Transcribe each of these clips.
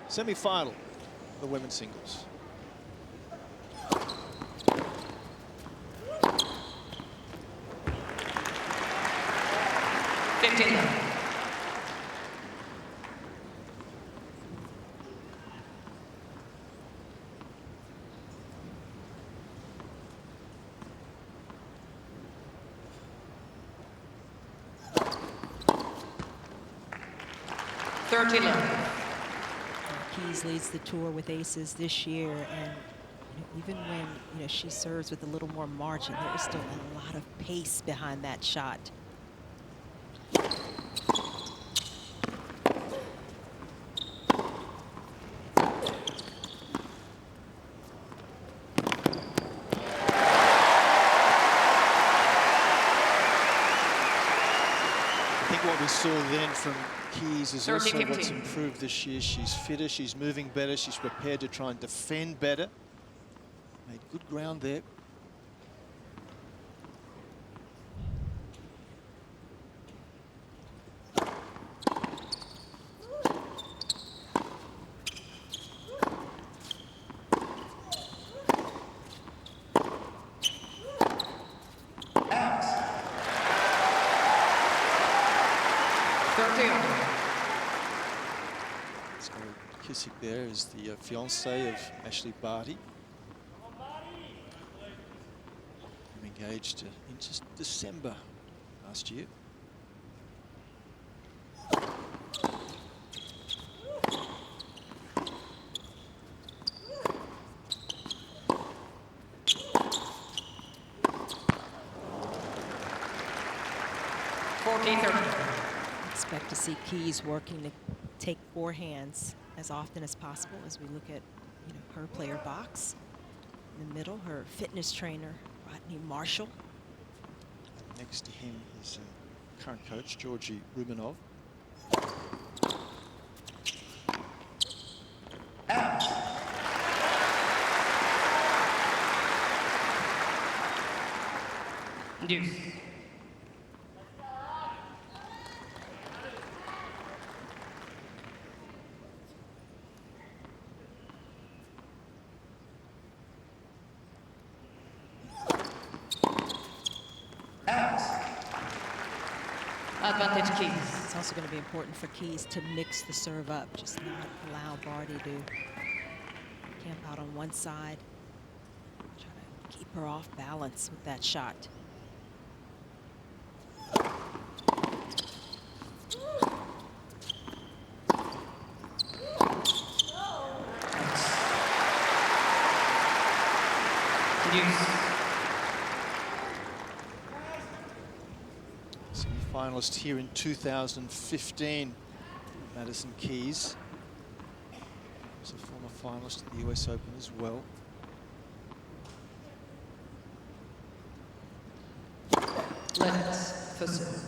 Semi-final, the women's singles. Keys leads the tour with aces this year, and even when she serves with a little more margin, there is still a lot of pace behind that shot. I think what we saw then from Keys is also what's improved this year. She's fitter, she's moving better, she's prepared to try and defend better. Made good ground there. Kissick there is the fiancée of Ashleigh Barty. Engaged in just December last year. Expect to see Keys working to take forehands as often as possible as we look at her player box. In the middle, her fitness trainer, Marshall. Next to him is current coach, Georgie Rumenov. Deuce. Advantage Keys. It's also going to be important for Keys to mix the serve up, just not allow Barty to camp out on one side. Try to keep her off balance with that shot. Finalist here in 2015, Madison Keys. Was a former finalist at the US Open as well. Let's first.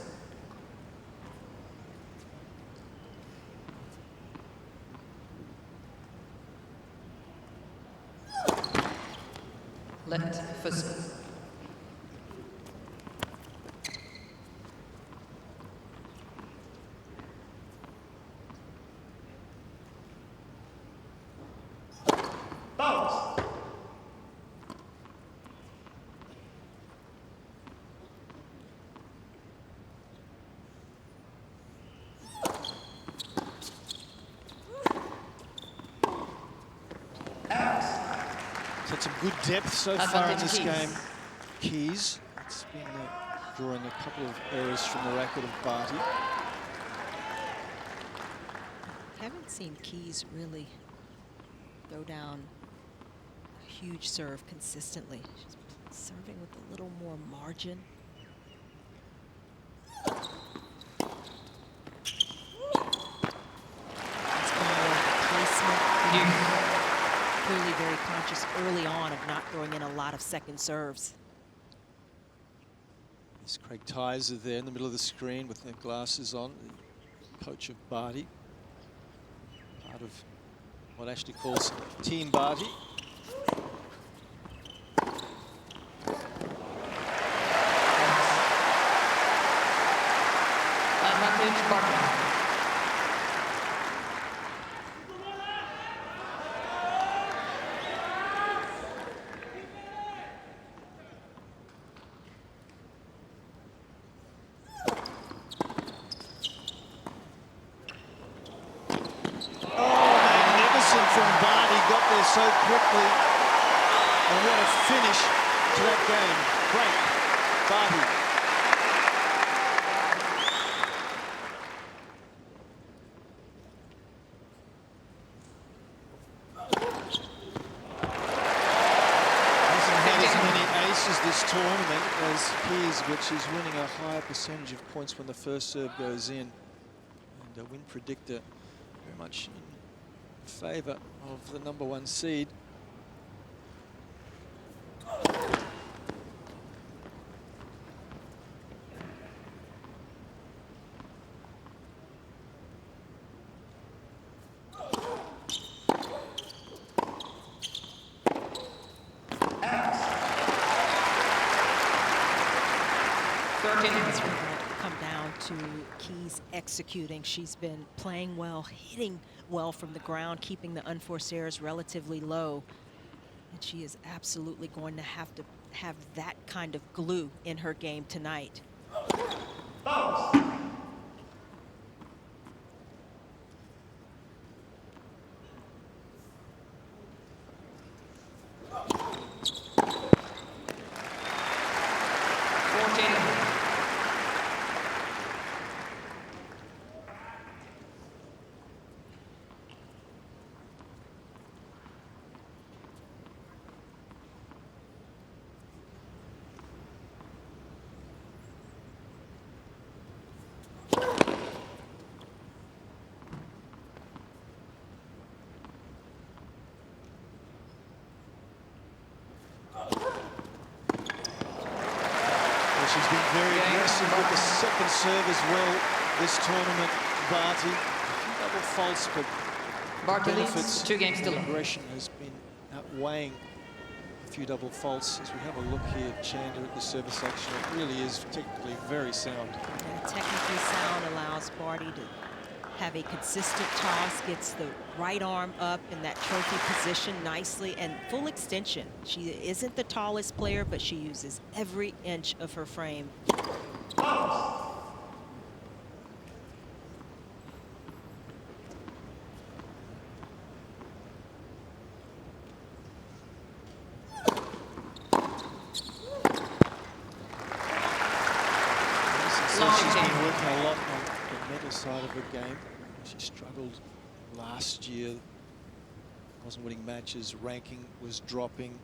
Let first. Had some good depth so far in this game. Keys. It's been drawing a couple of errors from the racket of Barty. Haven't seen Keys really throw down a huge serve consistently. She's serving with a little more margin. It's been more placement. Clearly very conscious early on of not throwing in a lot of second serves. As Craig Tyers are there in the middle of the screen with their glasses on, the coach of Barty. Part of what Ashleigh calls Team Barty. Advantage Barty. there so quickly. And what a finish to that game. Great. Barty. Hasn't had as many aces this tournament as Keys, but she's winning a higher percentage of points when the first serve goes in. And a win predictor very much in favour of the #1 seed. It's really going to come down to Keys executing. She's been playing well, hitting well from the ground, keeping the unforced errors relatively low. And she is absolutely going to have that kind of glue in her game tonight. She's been very aggressive with the second serve as well this tournament, Barty. Double faults, but Barty the leads benefits 2 games to of love. aggression has been outweighing a few double faults. As we have a look here at Chandler at the service action, it really is technically very sound. And technically sound allows Barty to have a consistent toss, gets the right arm up in that trophy position nicely, and full extension. She isn't the tallest player, but she uses every inch of her frame. She's been working a lot on the mental side of her game. She struggled last year, wasn't winning matches, ranking was dropping.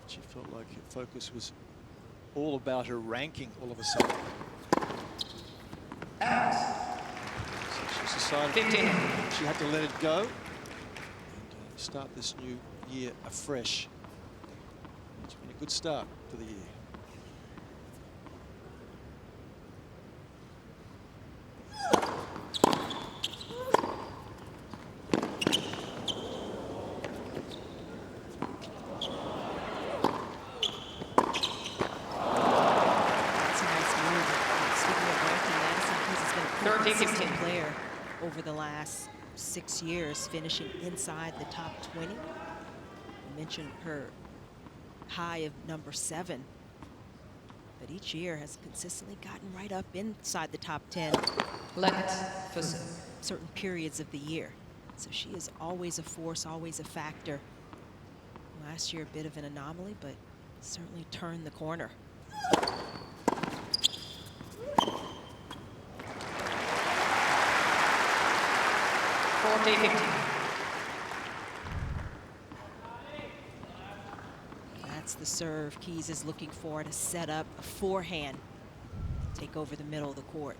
She felt like her focus was all about her ranking all of a sudden. So she's decided she had to let it go and start this new year afresh. It's been a good start for the year. Player over the last 6 years, finishing inside the top 20. I mentioned her high of #7, but each year has consistently gotten right up inside the top 10 certain periods of the year. So she is always a force, always a factor. Last year a bit of an anomaly, but certainly turned the corner. That's the serve Keys is looking for to set up a forehand, take over the middle of the court.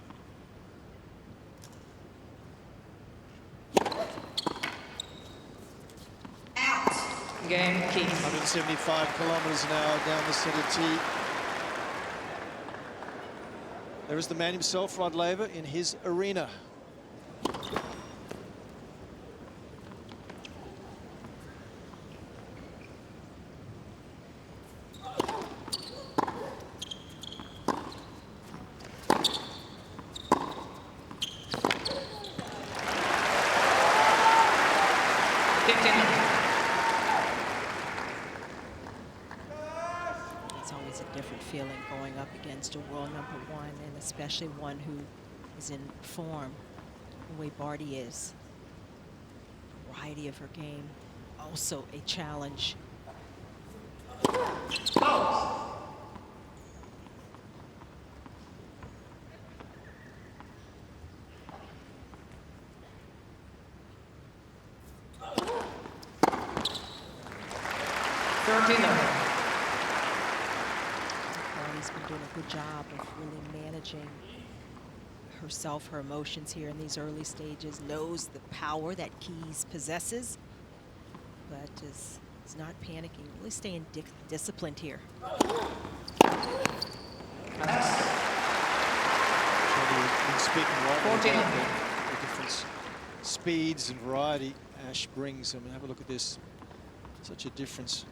Game, Keys. 175 kilometers an hour down the center tee. There is the man himself, Rod Laver, in his arena. It's always a different feeling going up against a world #1, and especially one who is in form the way Barty is. The variety of her game also a challenge. Barty's been doing a good job of really managing herself, her emotions here in these early stages, knows the power that Keys possesses, but is not panicking, really staying disciplined here. In speaking rightly about the different speeds and variety Ash brings, I mean, have a look at this. Such a difference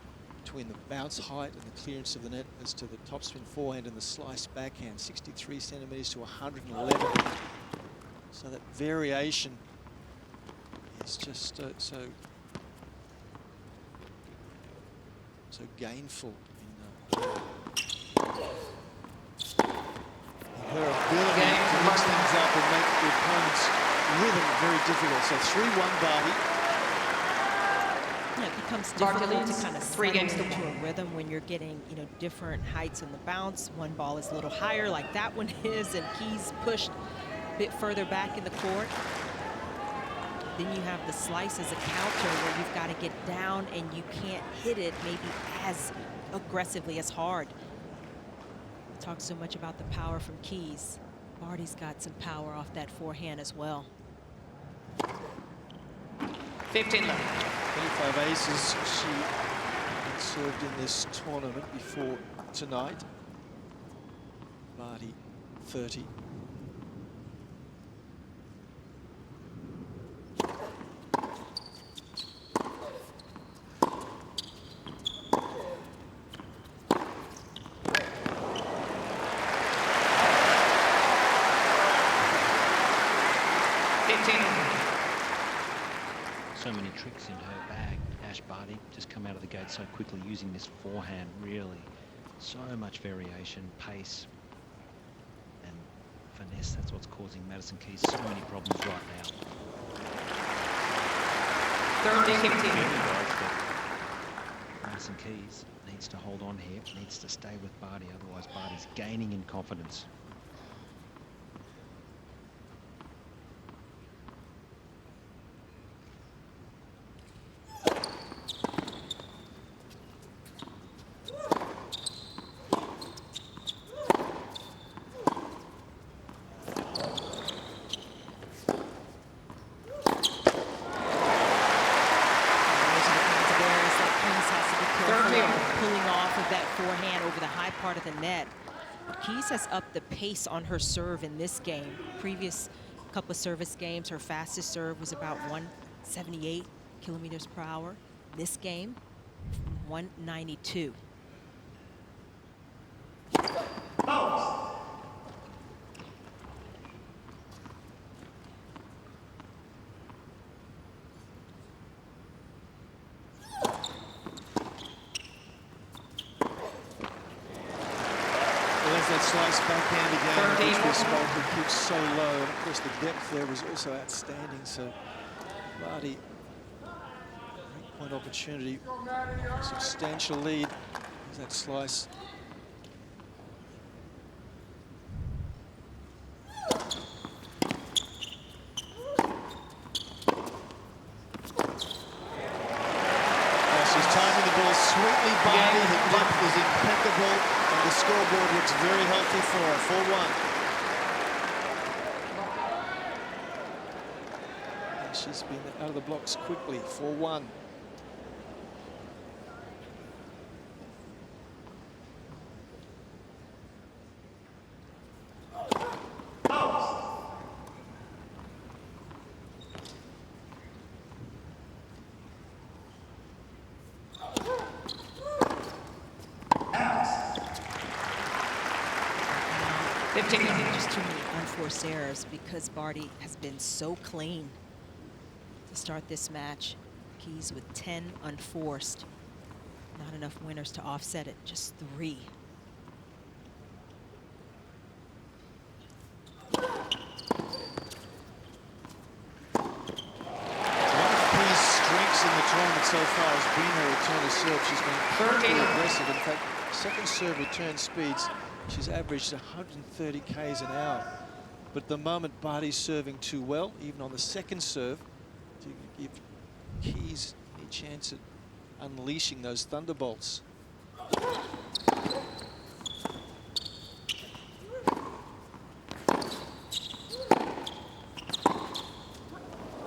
between the bounce height and the clearance of the net as to the topspin forehand and the slice backhand, 63 centimeters to 111. So that variation is just so gainful in her ability to mix things up and make the opponent's rhythm very difficult. So 3-1 Barty. Yeah, it becomes difficult to kind of settle into a rhythm when you're getting, you know, different heights in the bounce. One ball is a little higher like that one is, and Keys pushed a bit further back in the court. Then you have the slice as a counter where you've got to get down and you can't hit it maybe as aggressively, as hard. We talk so much about the power from Keys. Barty's got some power off that forehand as well. 15 left. 25 aces she had served in this tournament before tonight. Barty 30. So many tricks in her bag. Ash Barty just come out of the gate so quickly using this forehand, really. So much variation, pace, and finesse. That's what's causing Madison Keys so many problems right now. 30-15. Madison Keys needs to hold on here, needs to stay with Barty, otherwise Barty's gaining in confidence. Part of the net. Keys has upped the pace on her serve in this game. Previous couple of service games, her fastest serve was about 178 kilometers per hour. This game, 192. That slice backhand again, which we spoke, it keeps so low. And of course, the depth there was also outstanding. So, Barty, point opportunity, substantial lead. There's that slice. She's timing the ball sweetly, Barty. Her depth is impeccable. The scoreboard looks very healthy for her, 4-1. And she's been out of the blocks quickly, 4-1. Just too many unforced errors because Barty has been so clean to start this match. Keys with 10 unforced. Not enough winners to offset it, just 3. One of Keys' strengths climax in the tournament so far has been her return to serve. She's been incredibly aggressive. In fact, second serve return speeds, she's averaged 130 k's an hour. But at the moment, Barty's serving too well, even on the second serve, to give Keys any chance at unleashing those thunderbolts.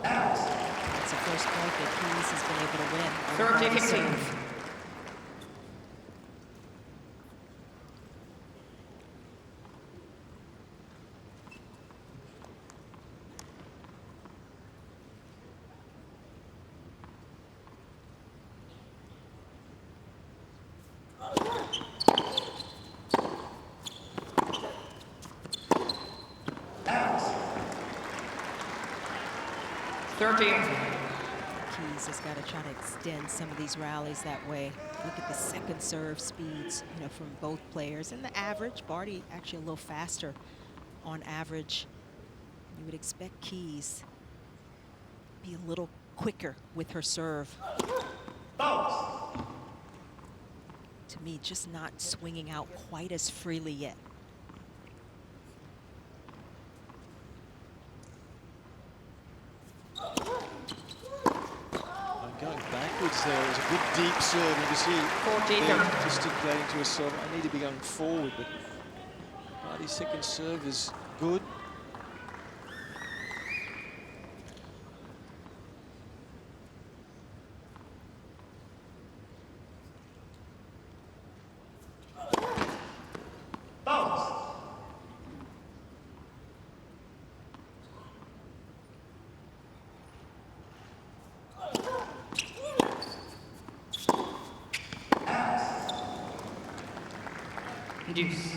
That's the first point that Keys has been able to win on the Barty serve. Keys has got to try to extend some of these rallies that way. Look at the second serve speeds, you know, from both players. And the average, Barty actually a little faster on average. You would expect Keys be a little quicker with her serve. To me, just not swinging out quite as freely yet. Going backwards there. It was a good deep serve. You can see they're gesticulating to herself, I need to be going forward, but Barty's second serve is good. Deuce.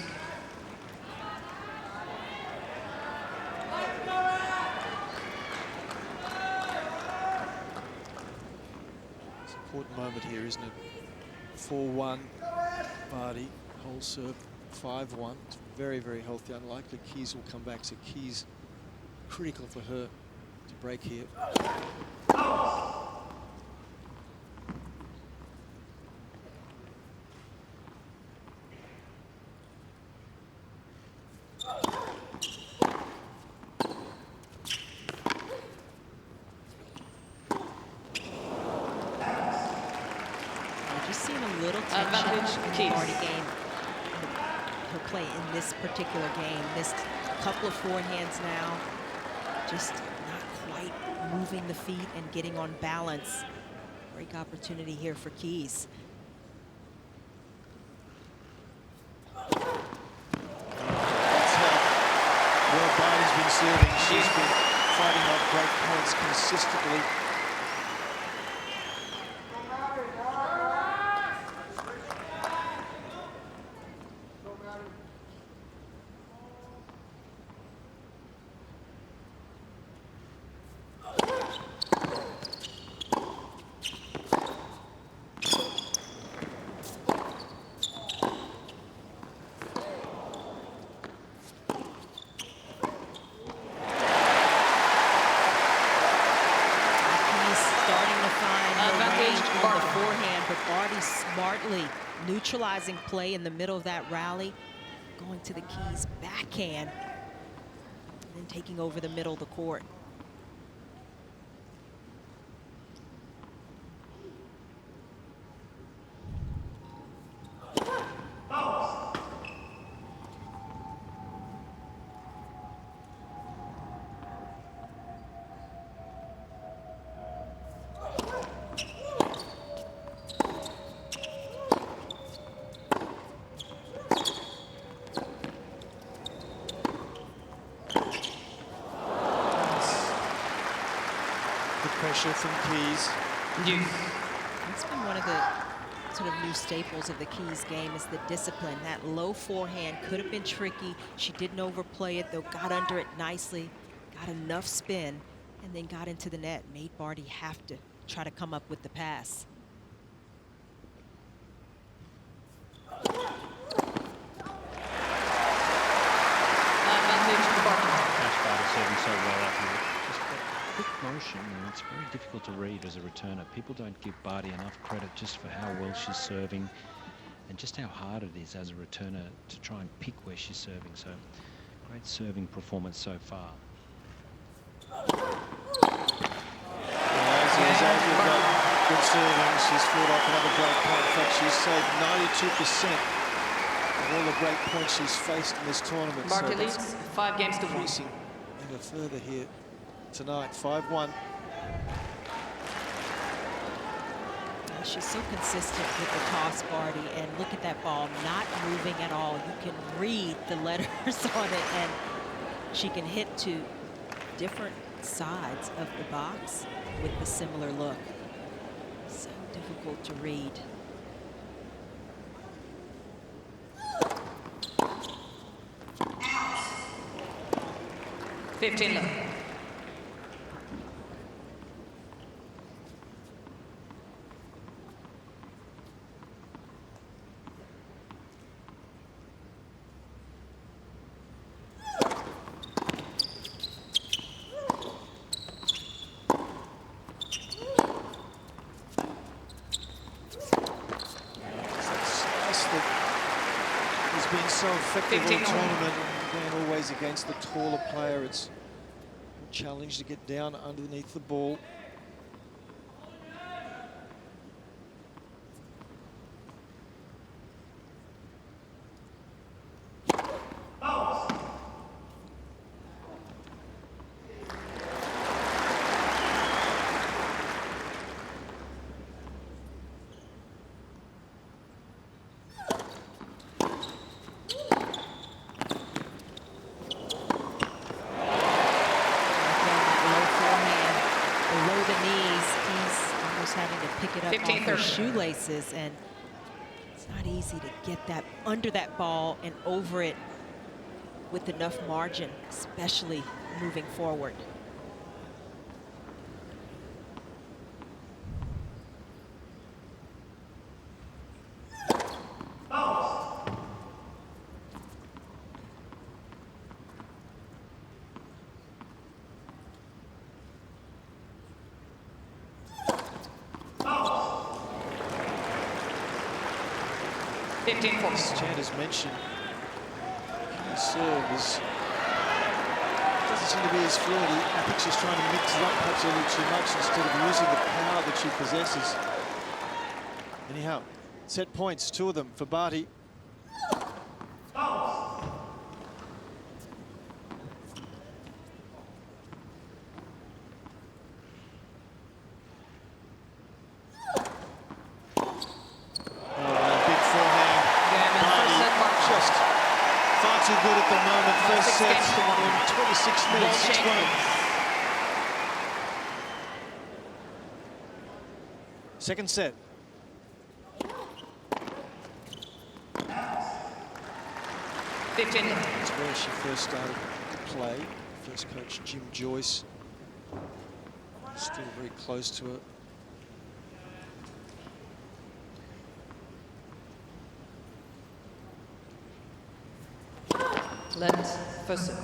It's an important moment here, isn't it? 4-1, Barty, whole serve 5-1. It's very, very healthy. Unlikely Keys will come back, so Keys critical for her to break here. Just seeing a little tension in the Barty game. Her play in this particular game. Missed a couple of forehands now. Just not quite moving the feet and getting on balance. Break opportunity here for Keys. That's how well Barty's been serving. She's been fighting off break points consistently. Smartly neutralizing play in the middle of that rally, going to the Keys backhand, and then taking over the middle of the court. Pressure from Keys. It's been one of the sort of new staples of the Keys game is the discipline. That low forehand could have been tricky. She didn't overplay it, though, got under it nicely, got enough spin, and then got into the net. Made Barty have to try to come up with the pass. Barty serving so well out here. Just a quick motion, and it's very difficult to read as a returner. People don't give Barty enough credit just for how well she's serving and just how hard it is as a returner to try and pick where she's serving. So great serving performance so far. Good serving. She's fought off another break point. In fact, she's saved 92% of all the break points she's faced in this tournament. Barty So leads 5 games to 1. increasing even further here tonight. 5-1. She's so consistent with the toss, Barty, and look at that ball not moving at all. You can read the letters on it, and she can hit to different sides of the box with the similar look. So difficult to read. Out. 15 love. Been so effective all tournament, and always against the taller player. It's a challenge to get down underneath the ball. Shoelaces, and it's not easy to get that under that ball and over it with enough margin, especially moving forward. As Chandler's mentioned, his serve doesn't seem to be as fluid. I think she's trying to mix it up perhaps a little too much instead of using the power that she possesses. Anyhow, set points, 2 of them for Barty. Too good at the moment. First set in 26 minutes, 6-1. Second set. That's where she first started to play. First coach Jim Joyce. Still very close to her. Let's first set.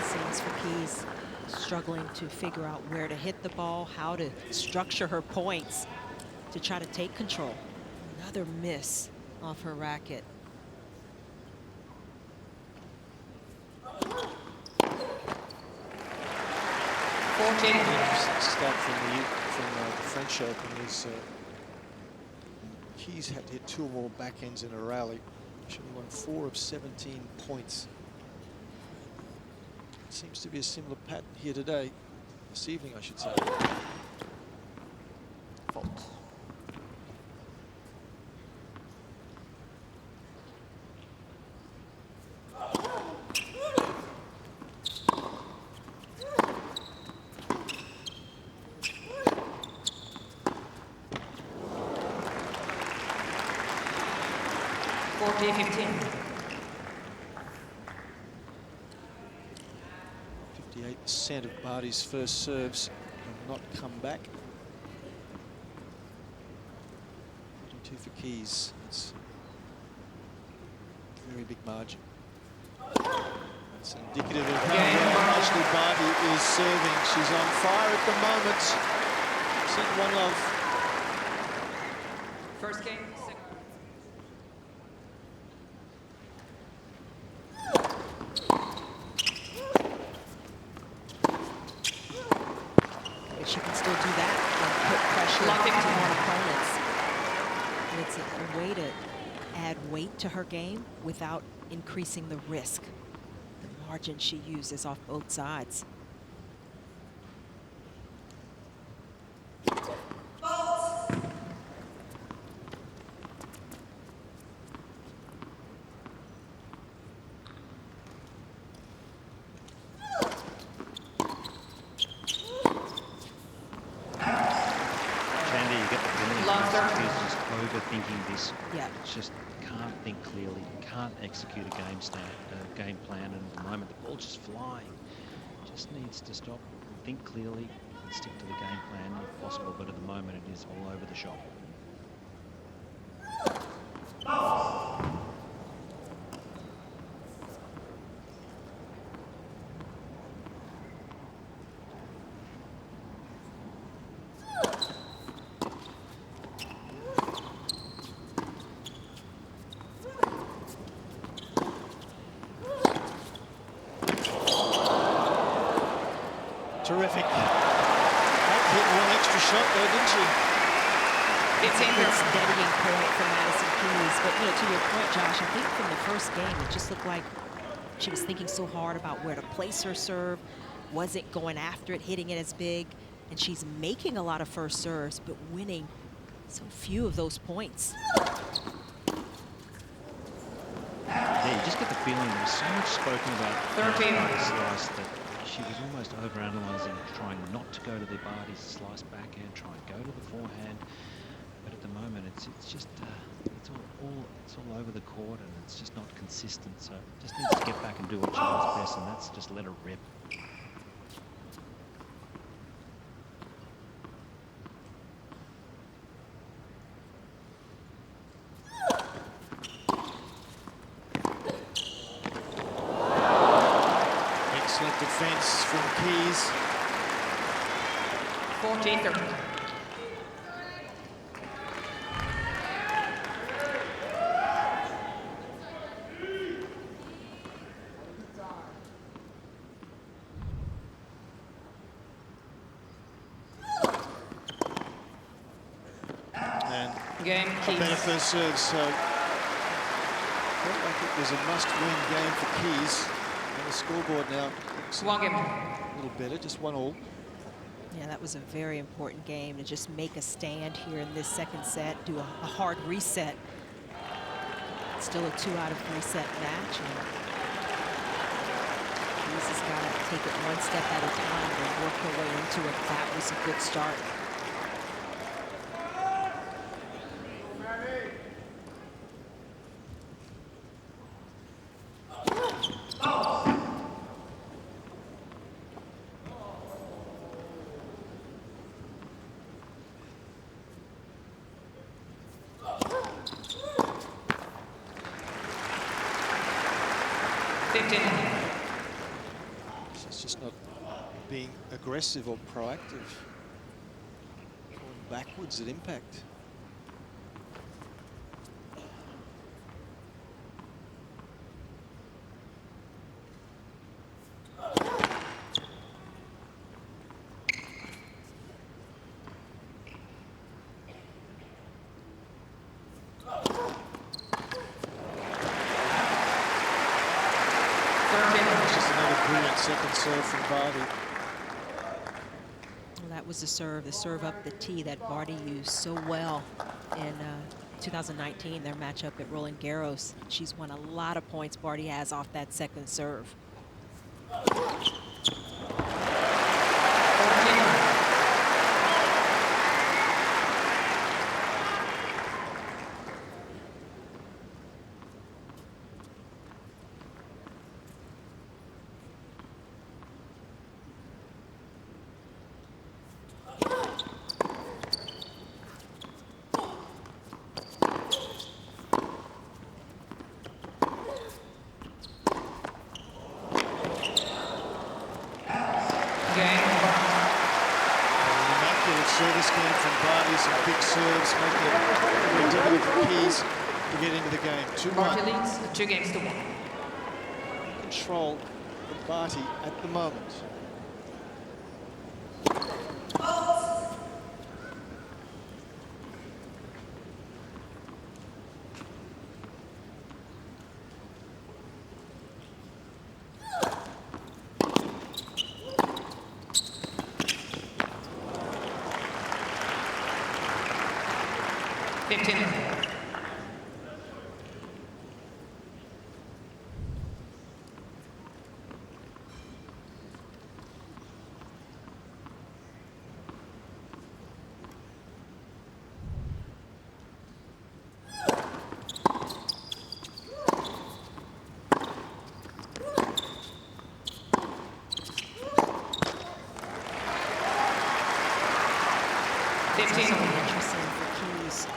Seems for Keys struggling to figure out where to hit the ball, how to structure her points to try to take control. Another miss off her racket. Stat from the French Open is Keys had to hit 2 or more backends in a rally. She only won 4 of 17 points. Seems to be a similar pattern here today, this evening, I should say. Fault. 58% of Barty's first serves have not come back. 42 for Keys. It's a very big margin. It's indicative of how well Ashleigh Barty is serving. She's on fire at the moment. She's in one love. First game. She can still do that and put pressure on opponents. And it's a way to add weight to her game without increasing the risk. The margin she uses off both sides. Overthinking this. Yeah. It's just can't think clearly, can't execute a game plan, and at the moment the ball's just flying. Just needs to stop, think clearly, and stick to the game plan if possible. But at the moment, it is all over the shop. Terrific. That hit one extra shot there, didn't she? It's in Good steadying point for Madison Keys. But you know, to your point, Josh, I think from the first game, it just looked like she was thinking so hard about where to place her serve. Was it going after it, hitting it as big? And she's making a lot of first serves, but winning so few of those points. Yeah, you just get the feeling there was so much spoken about Barty's slice that she was almost overanalyzing, trying not to go to the Barty's slice backhand, try and go to the forehand. But at the moment, it's just it's all over the court, and it's just not consistent. So just needs to get back and do what she does best, and that's just let her rip. Excellent defense from Keys. 14-30. And Game a Keys. better first serve, so felt like it was a must-win game for Keys. On the scoreboard now, looks One game. a little better, just 1-1. Yeah, that was a very important game to just make a stand here in this second set, do a hard reset. Still a 2 out of 3 set match. And Keys has got to take it one step at a time and work her way into it. That was a good start. She's just not being aggressive or proactive. Going backwards at impact. Just another brilliant second serve from Barty. Well, that was the serve up the tee that Barty used so well in 2019, their matchup at Roland Garros. She's won a lot of points, Barty has, off that second serve. Game over. An immaculate service game from Barty, some big serves, making it very difficult for Keys to get into the game. 2-1. Barty leads 2-1. Control from Barty at the moment. Interesting for Keys.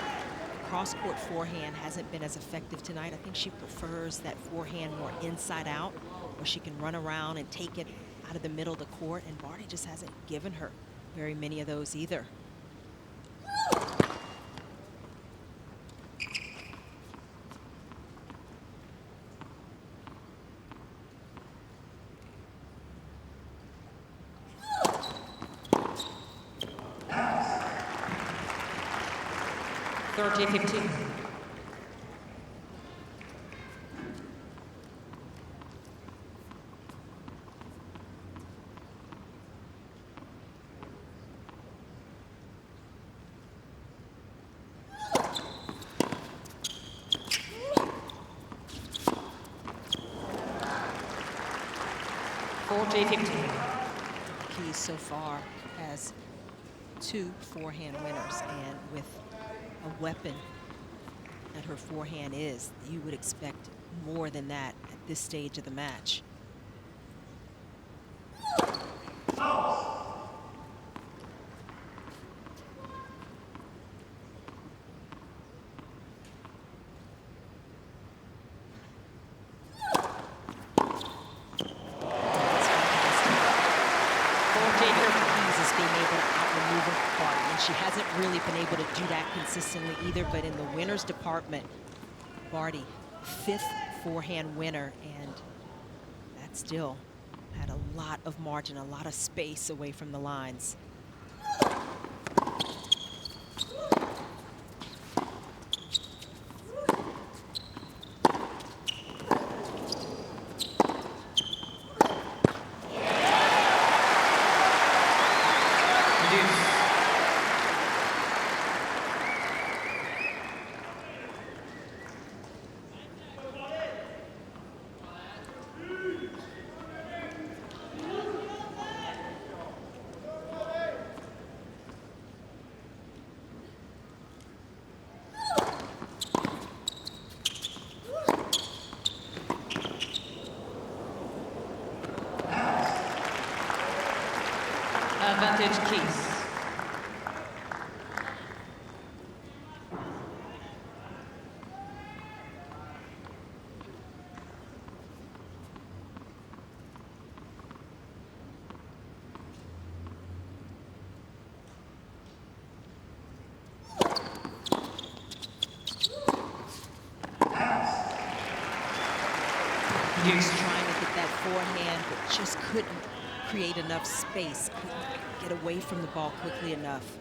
Cross-court forehand hasn't been as effective tonight. I think she prefers that forehand more inside out, where she can run around and take it out of the middle of the court, and Barty just hasn't given her very many of those either. $30-15. Keys so far has 2 forehand winners, and with a weapon that her forehand is, you would expect more than that at this stage of the match. She hasn't really been able to do that consistently either, but in the winners department, Barty, 5th forehand winner, and that still had a lot of margin, a lot of space away from the lines. Advantage Keys. Keys trying to hit that forehand, but just couldn't create enough space, couldn't get away from the ball quickly enough.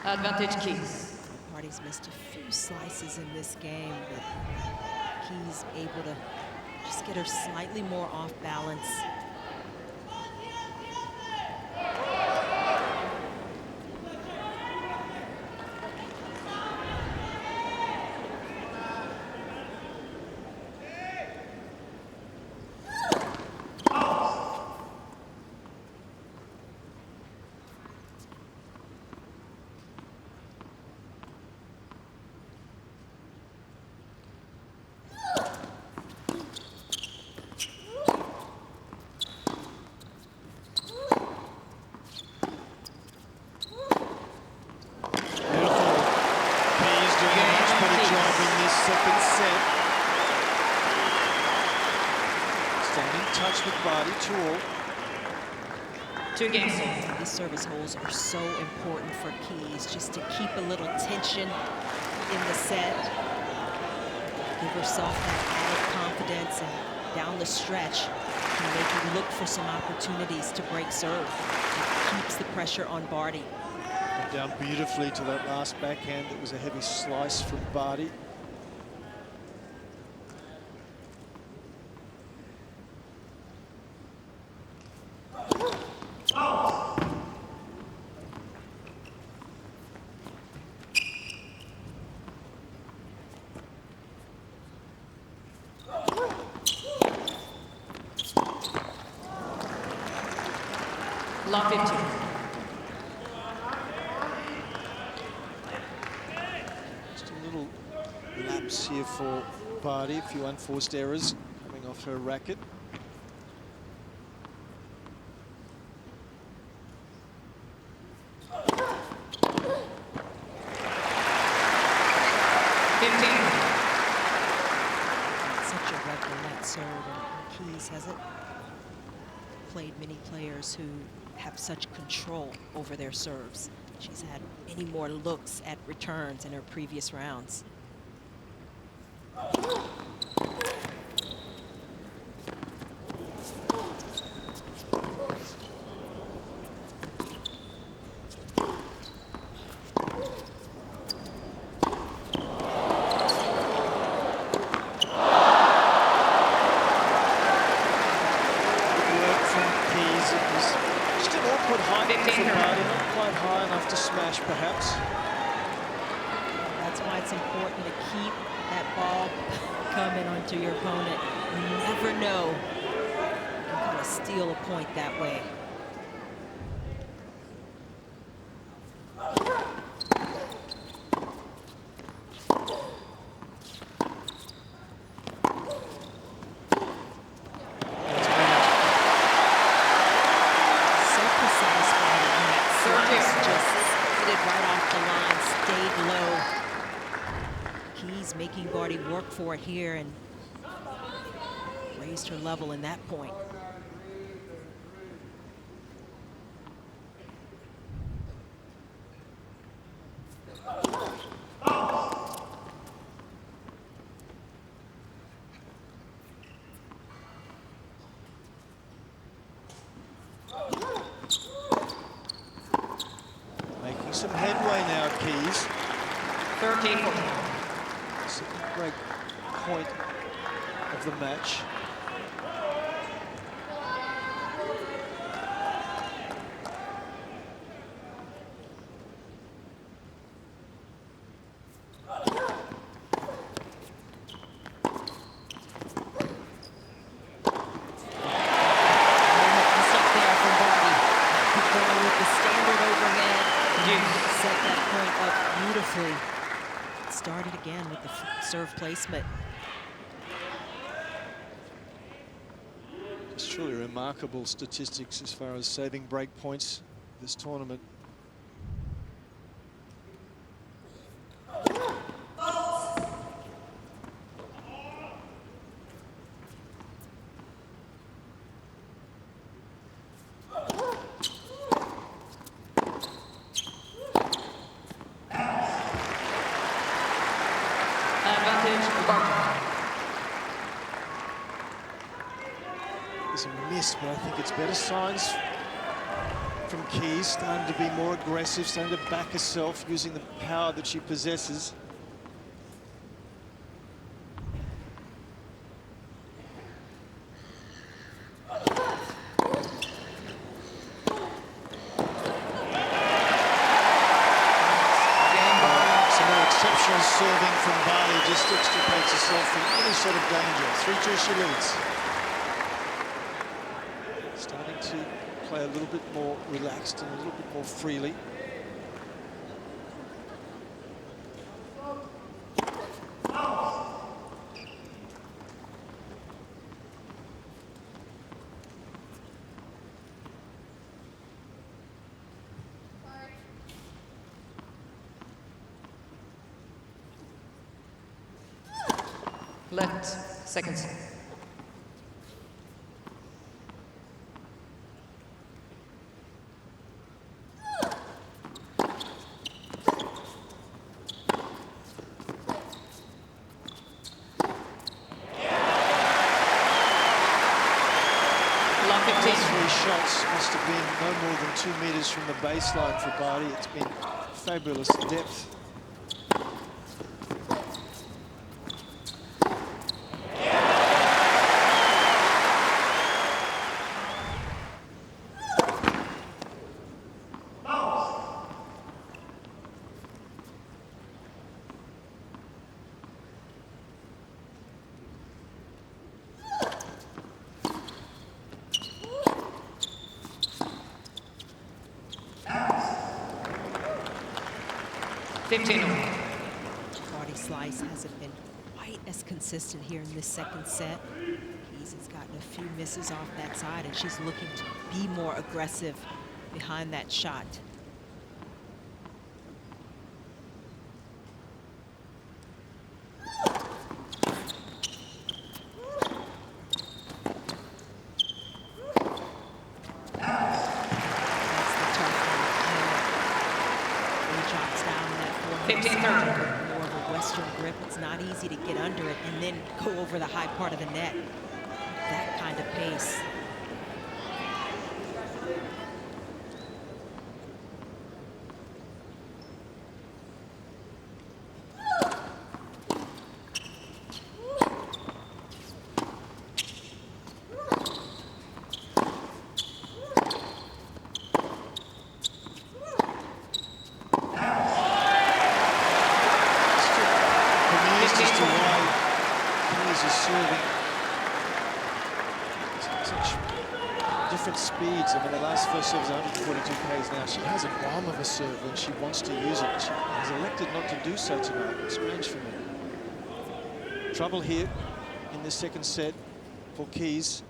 Advantage Keys. Barty's missed a few slices in this game, but Keys able to just get her slightly more off balance. Staying in touch with Barty, 2-all. 2 games to 1. These service holes are so important for Keys, just to keep a little tension in the set. Give herself that added confidence, and down the stretch can make you look for some opportunities to break serve. It keeps the pressure on Barty. Went down beautifully to that last backhand. That was a heavy slice from Barty. Love 15. Just a little lapse here for Barty. A few unforced errors coming off her racket. Such a red serve, and Keys hasn't played many players who have such control over their serves. She's had many more looks at returns in her previous rounds. Perhaps. That's why it's important to keep that ball coming onto your opponent. You never know. You can kind of steal a point that way. Making Barty work for it here, and raised her level in that point. Making some headway now, Keys. 13-14. Great point of the match. Started again with the serve placement. It's truly remarkable statistics as far as saving break points this tournament. There's a miss, but I think it's better signs from Keys, starting to be more aggressive, starting to back herself, using the power that she possesses. Serving from Barty just extricates herself from any sort of danger. 3-2 she leads. Starting to play a little bit more relaxed and a little bit more freely. Left, seconds. three shots must have been no more than 2 meters from the baseline for Barty. It's been fabulous depth. Barty's slice hasn't been quite as consistent here in this second set. Keys has gotten a few misses off that side, and she's looking to be more aggressive behind that shot. More of a Western grip. It's not easy to get under it and then go over the high part of the net. That kind of pace. Speeds. I mean, the last first serve is 142 k's now. She has a bomb of a serve when she wants to use it. She has elected not to do so tonight. It's strange for me. Trouble here in the second set for Keys.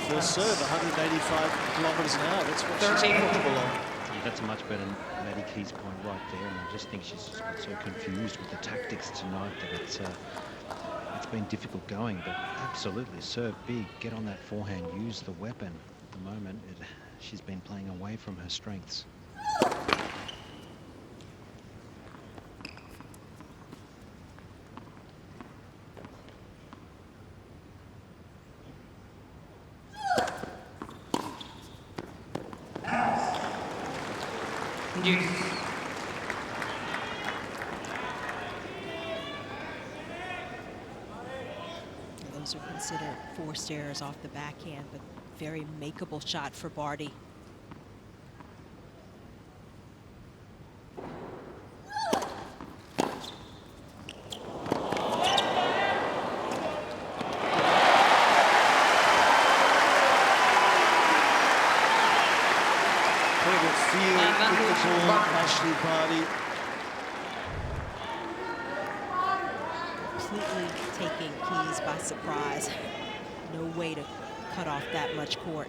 First serve, 185 kilometers an hour. That's what she's comfortable on. Yeah, that's a much better Maddie Keys point right there, and I just think she's just got so confused with the tactics tonight that it's been difficult going, but absolutely serve big, get on that forehand, use the weapon. At the moment, she's been playing away from her strengths. Those are considered forced errors off the backhand, but very makeable shot for Barty. Ashleigh Barty completely taking Keys by surprise. No way to cut off that much court.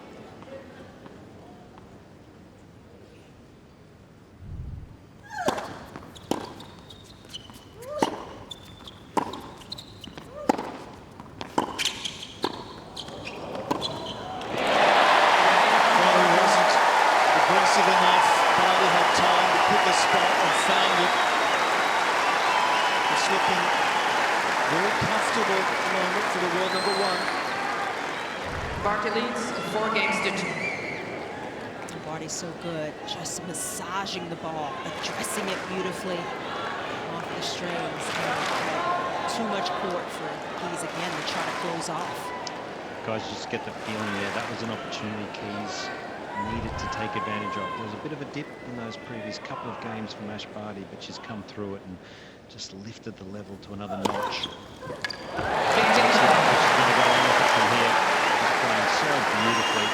Barty leads 4 games to 2. Barty's so good, just massaging the ball, addressing it beautifully off the strings. Too much court for Keys again to try to close off. Guys, just get the feeling there. That was an opportunity Keys needed to take advantage of. There was a bit of a dip in those previous couple of games from Ash Barty, but she's come through it and just lifted the level to another notch. She's going to go on with it from here. She's playing so beautifully.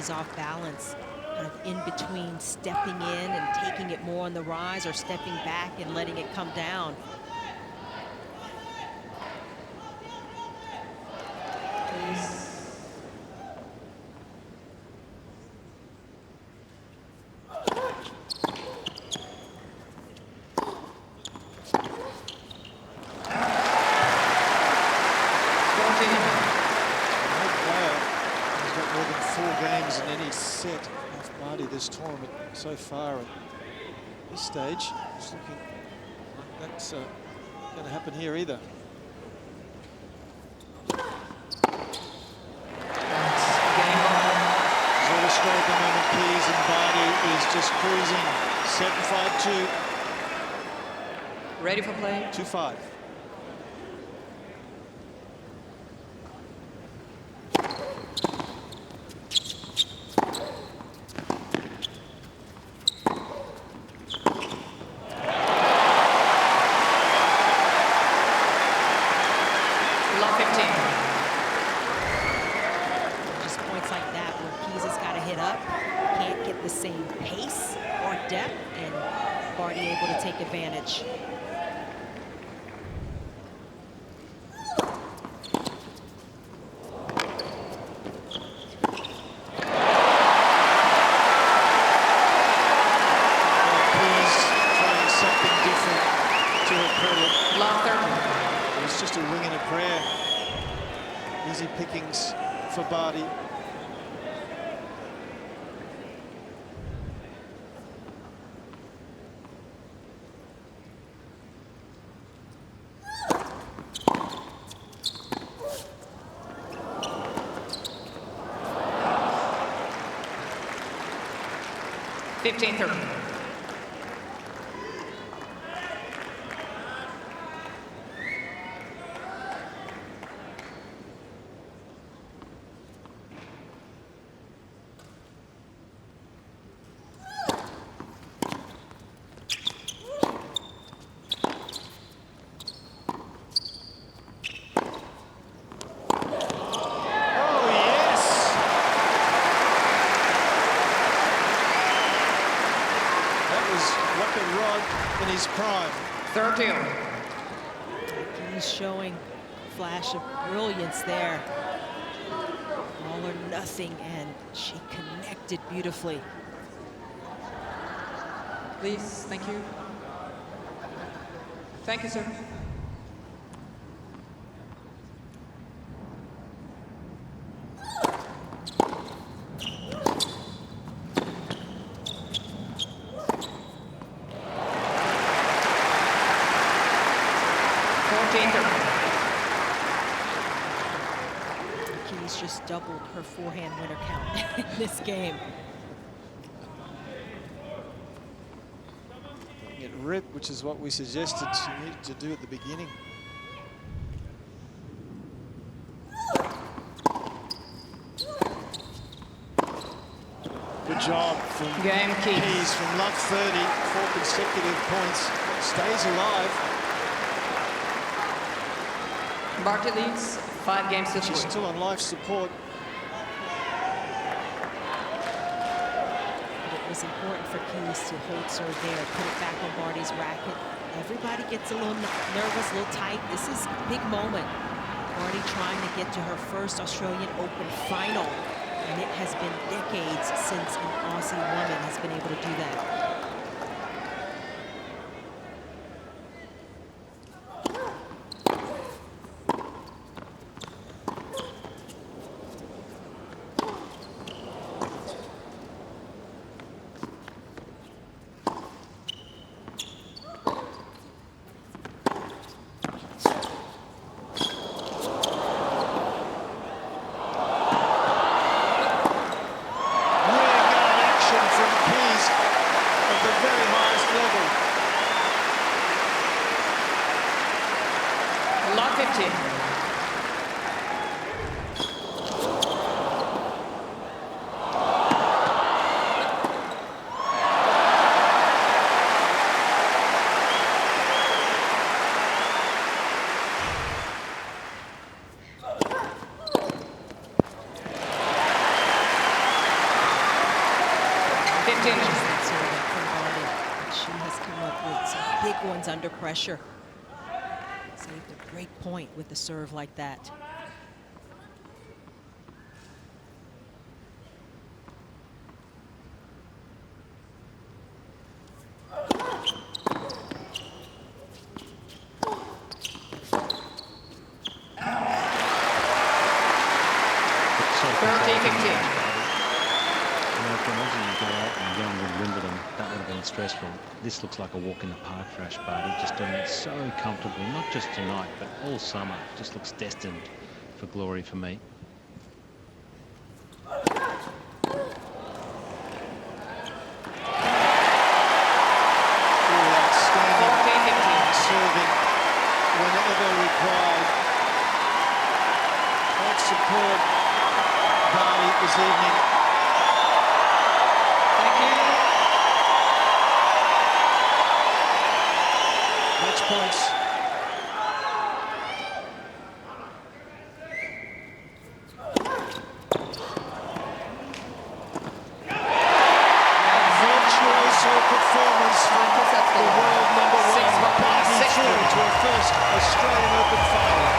Off balance, kind of in between stepping in and taking it more on the rise or stepping back and letting it come down. please. Games in any set of Barty this tournament so far. At this stage, it's looking like that's going to happen here either. Sort of straight at the moment, Keys, and Barty is just cruising. 7-5-2. Ready for play? 2-5. Advantage. Trying something different to her credit. Long third. It was just a wing and a prayer. Easy pickings for Barty. In his prime. 13. He's showing a flash of brilliance there. All or nothing, and she connected beautifully. Please, thank you. Thank you, sir. Keys just doubled her forehand winner count in this game. Get ripped, which is what we suggested she needed to do at the beginning. Good job from Keys from love 30, 4 consecutive points, stays alive. Barty leads 5 games to 3. She's still on life support. But it was important for Keys to hold serve there, put it back on Barty's racket. Everybody gets a little nervous, a little tight. This is a big moment. Barty trying to get to her first Australian Open final. And it has been decades since an Aussie woman has been able to do that. Under pressure. Saved a great point with the serve like that. stressful. This looks like a walk in the park for Ashleigh Barty, just doing it so comfortably, not just tonight, but all summer. Just looks destined for glory for me. Serving whenever required. Quite superb Barty this evening. Thank you. Match points. Virtuoso performance from the world number one. Barty through to a first Australian Open final.